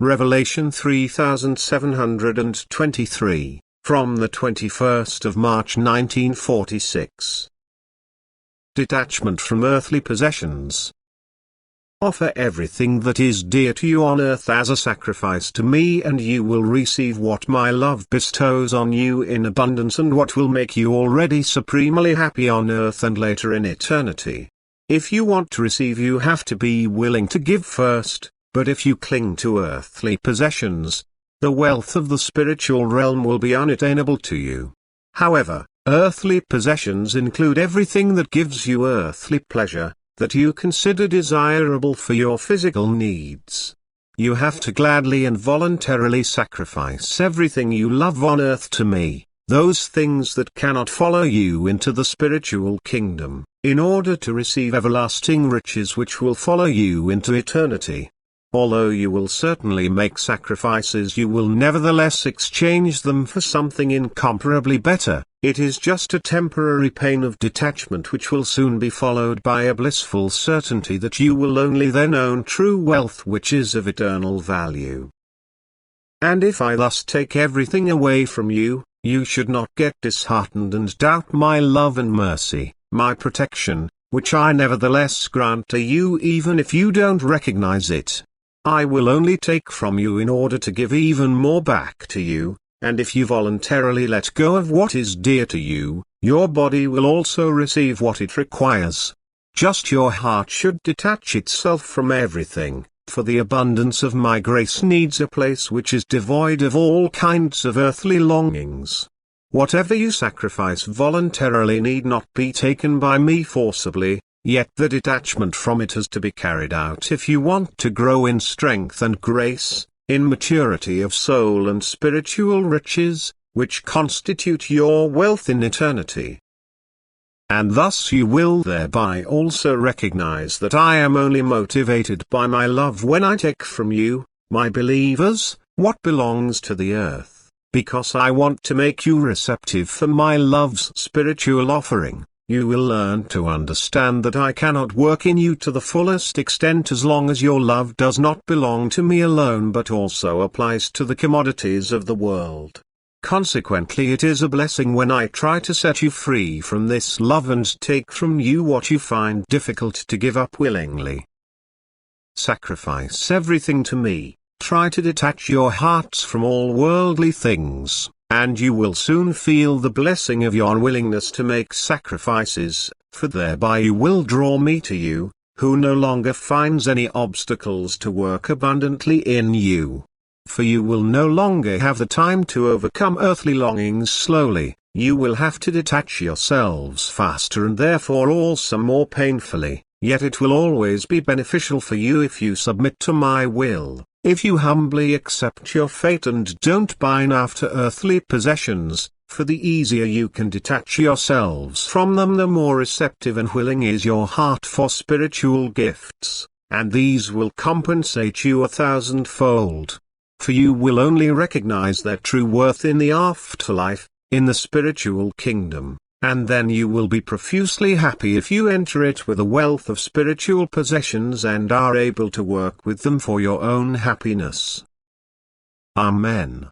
Revelation 3723, from the 21st of March 1946. Detachment from earthly possessions. Offer everything that is dear to you on earth as a sacrifice to me, and you will receive what my love bestows on you in abundance, and what will make you already supremely happy on earth and later in eternity. If you want to receive, you have to be willing to give first, but if you cling to earthly possessions, the wealth of the spiritual realm will be unattainable to you. However, earthly possessions include everything that gives you earthly pleasure, that you consider desirable for your physical needs. You have to gladly and voluntarily sacrifice everything you love on earth to me, those things that cannot follow you into the spiritual kingdom, in order to receive everlasting riches which will follow you into eternity. Although you will certainly make sacrifices, you will nevertheless exchange them for something incomparably better. It is just a temporary pain of detachment which will soon be followed by a blissful certainty that you will only then own true wealth which is of eternal value. And if I thus take everything away from you, you should not get disheartened and doubt my love and mercy, my protection, which I nevertheless grant to you even if you don't recognize it. I will only take from you in order to give even more back to you, and if you voluntarily let go of what is dear to you, your body will also receive what it requires. Just your heart should detach itself from everything, for the abundance of my grace needs a place which is devoid of all kinds of earthly longings. Whatever you sacrifice voluntarily need not be taken by me forcibly, yet the detachment from it has to be carried out if you want to grow in strength and grace, in maturity of soul and spiritual riches, which constitute your wealth in eternity. And thus you will thereby also recognize that I am only motivated by my love when I take from you, my believers, what belongs to the earth, because I want to make you receptive for my love's spiritual offering. You will learn to understand that I cannot work in you to the fullest extent as long as your love does not belong to me alone but also applies to the commodities of the world. Consequently, it is a blessing when I try to set you free from this love and take from you what you find difficult to give up willingly. Sacrifice everything to me, try to detach your hearts from all worldly things, and you will soon feel the blessing of your unwillingness to make sacrifices, for thereby you will draw me to you, who no longer finds any obstacles to work abundantly in you. For you will no longer have the time to overcome earthly longings slowly, you will have to detach yourselves faster and therefore also more painfully, yet it will always be beneficial for you if you submit to my will. If you humbly accept your fate and don't pine after earthly possessions, for the easier you can detach yourselves from them, the more receptive and willing is your heart for spiritual gifts, and these will compensate you 1,000-fold. For you will only recognize their true worth in the afterlife, in the spiritual kingdom, and then you will be profusely happy if you enter it with a wealth of spiritual possessions and are able to work with them for your own happiness. Amen.